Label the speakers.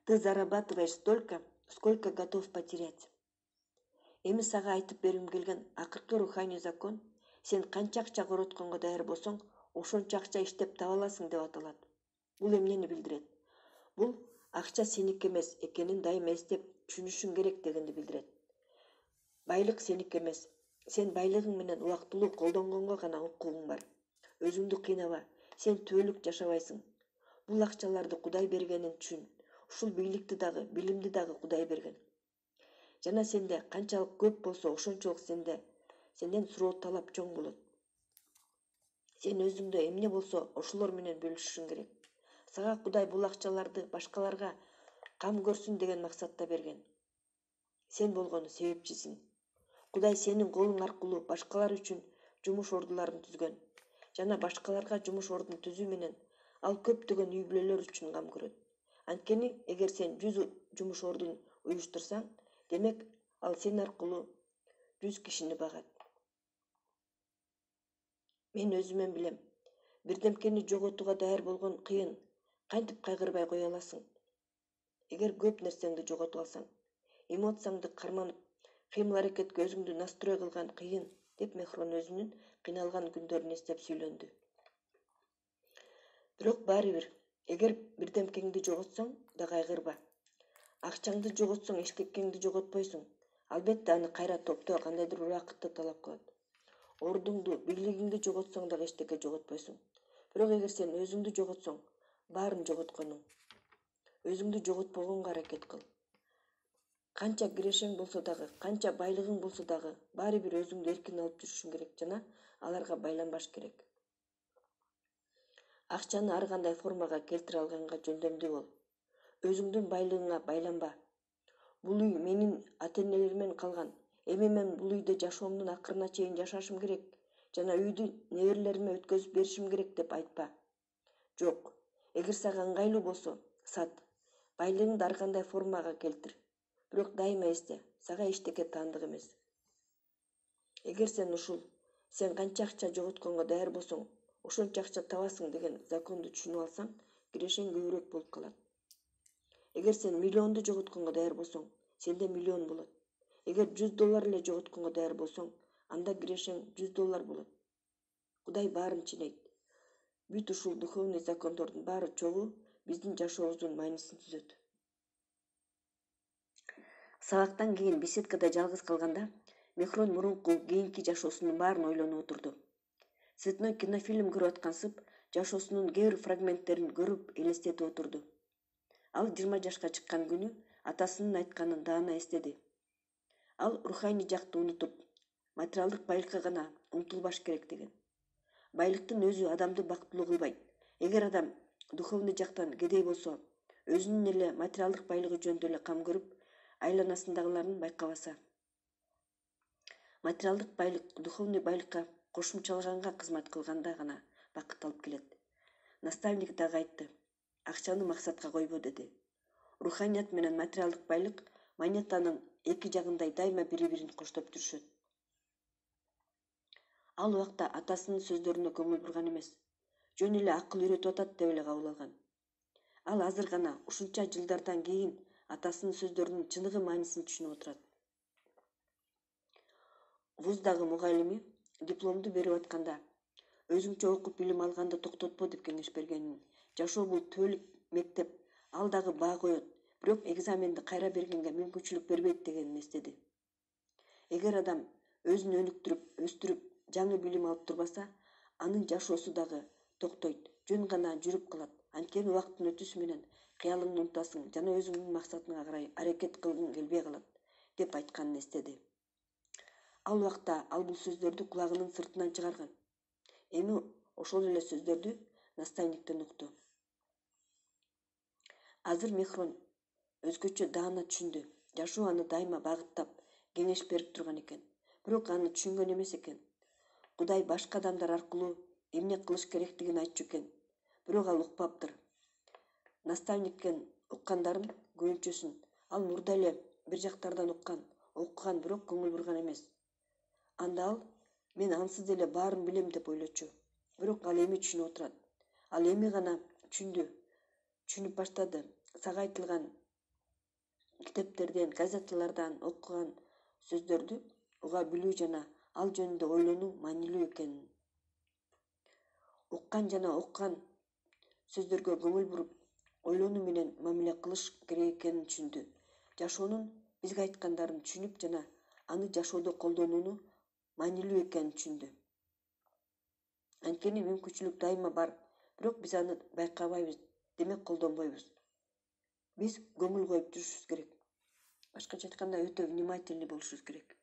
Speaker 1: Ты зарабатываешь столько, сколько готов потерять. Эми сага айтып берим келген акыркы руханий закон, сен канча акча коротконго даяр болсоң, ошончо акча иштеп таба аласың деп аталат. Бул эмнени билдирет? Бул акча сеники эмес экенин дайыма эстеп түшүнүшүң керек дегенди билдирет. Байлык сеники эмес. Сен байлыгың менен убактылуу колдонгонго гана укугуң бар. Өзүңдү кыйнава. Сен түбөлүк жашабайсың. Бул акчаларды Кудай бергенин түшүн. Ушул бийликти дагы, билимди дагы Кудай берген. Жана сенде канчалык көп болсо, ошончолук сенден суроо талап чоң болот. Сен өзүңдө эмне болсо, ошолор менен бөлүшүшүң керек. Сага Кудай бул акчаларды башкаларга кам көрсүн деген максатта берген. Сен болгону себепчисиң. Кудай сенин колуң аркылуу башкалар үчүн жумуш ордуларын түзгөн. Жана башкаларга жумуш ордун түзүү менен ал көптөгөн үй бүлөлөр үчүн кам көрөт. Анткени эгер сен 100 жумуш ордун уюштурсаң, демек ал сен аркылуу 100 кишини багат. Мен өзүмөн билем. Бирдемкени жоготууга даяр болгон кыйын. Кантип кайгырбай кое аласың? Эгер көп нерсеңди жоготуп алсаң, эмоцияңды карманып, кыймыл-аракетке өзүңдү настрой кылган кыйын, деп Мехрон өзүнүн кыйналган күндөрүн эстеп сүйлөндү. Бирок баары бир, эгер бирдемкеңди жоготсоң да кайгырба. Акчаңды жоготсоң эчтекеңди жоготпойсуң. Албетте аны кайра топтоо кандайдыр убакытты талап кылат. Ордуңду, бийлигиңди жоготсоң да эчтеке жоготпойсуң. Бирок эгер сен өзүңдү жоготсоң, баарын жоготконуң. Өзүңдү жоготпогонго аракет кыл. Канча кирешең болсо дагы, канча байлыгың болсо дагы, баары бир өзүңдү эркин алып жүрүшүң керек жана аларга байланбаш керек. Акчаны ар кандай формага келтире алганга жөндөмдүү бол. Өзүңдүн байлыгыңа байланба. Бул үй менин ата-энелеримден калган. Эми мен бул үйдө жашоомдун акырына чейин жашашым керек жана үйдү неберелериме өткөзүп беришим керек деп айтпа. Жок. Эгер сага ыңгайлуу болсо, сат. Байлыгыңды ар кандай формага келтир. Бирок дайыма эсте, сага эчтеке таандык эмес. Эгер сен канча акча жоготконго даяр болсоң, ошончо акча табасың деген законду түшүнүп алсаң, кирешең көбүрөөк болуп калат. Эгер сен миллионду жоготконго даяр болсоң, сенде миллион болот. Эгер $100 эле жоготконго даяр болсоң, анда кирешең $100 болот. Кудай баарын ченейт. Бүт ушул духовный закондордун баары чогуу биздин жашообуздун маанисин түзөт. Сабактан кийин беседкада жалгыз калганда, Мехрон мурунку кийинки жашоосунун баарын ойлонуп отурду. Цветной кинофильм көрүп аткансып, жашоосунун кээ бир фрагменттерин көрүп элестетип отурду. Ал 20 жашка чыккан күнү атасынын айтканын даана эстеди. Ал руханий жакты унутуп, материалдык байлыкка гана умтулбаш керек деген. Байлыктын өзү адамды бактылуу кылбайт. Эгер адам духовный жактан кедей болсо, өзүнүн эле материалдык байлыгы жөнүндө эле кам көрүп, айланасындагыларын байкабаса. Материалдык байлык духовный байлыкка кошумчалаганга кызмат кылганда гана бакыт алып келет. Наставник дагы айтты. Акчаны максатка койбо деди. Руханият менен материалдык байлык монетанын эки жагындай дайыма бири-бирин коштоп жүрүшөт. Ал убакта атасынын сөздөрүнө көңүл бурган эмес. Жөн эле акыл үйрөтүп атат деп эле кабыл алган. Ал азыр гана ушунча жылдардан кийин атасынын сөздөрүнүн чыныгы маанисин түшүнүп отурат. Вуздагы мугалими дипломду берип атканда, өзүңчө окуп билим алганды токтотпо деп кеңеш бергенин, жашоо бул түбөлүк мектеп, ал дагы баа коет, бирок экзаменди кайра бергенге мүмкүнчүлүк бербейт дегенин эстеди. Эгер адам өзүн өнүктүрүп, өстүрүп, жаңы билим алып турбаса, анын жашоосу дагы токтойт, жөн гана жүрүп калат. Анткени убакыттын өтүшү менен кыялыңды унутасың жана өзүңдүн максатыңа карай аракет кылгың келбей калат, деп айтканын эстеди. Ал убакта ал бул сөздөрдү кулагынын сыртынан чыгарган. Эми ошол эле сөздөрдү наставниктен укту. Азыр Мехрон өзгөчө даана түшүндү. Жашоо аны дайыма багыттап, кеңеш берип турган экен. Бирок аны түшүнгөн эмес экен. Кудай башка адамдар аркылуу эмне кылыш керектигин айтчу экен. Бирок ал укпаптыр. Наставниктен уккандарын көбүнчөсүн ал мурда эле бир жактардан окуган, бирок көңүл бурган эмес. Анда ал мен ансыз эле баарын билем деп ойлочу. Бирок ал эми түшүнүп отурат. Ал эми гана түшүнүп баштады. Сага айтылган китептерден, газеталардан окуган сөздөрдү уга билүү жана ал жөнүндө ойлонуу маанилүү экенин, уккан жана окуган сөздөргө көңүл буруп, ойлонуу менен мамиле кылыш керек экенин түшүндү. Жашоонун бизге айткандарын түшүнүп жана аны жашоодо колдонууну маанилүү экенин түшүндү. Анткени мүмкүнчүлүк дайыма бар, бирок биз аны байкабайбыз, демек колдонбойбуз. Биз көңүл коюп жүрүшүбүз керек. Башкача айтканда өтө внимательный болушубуз керек.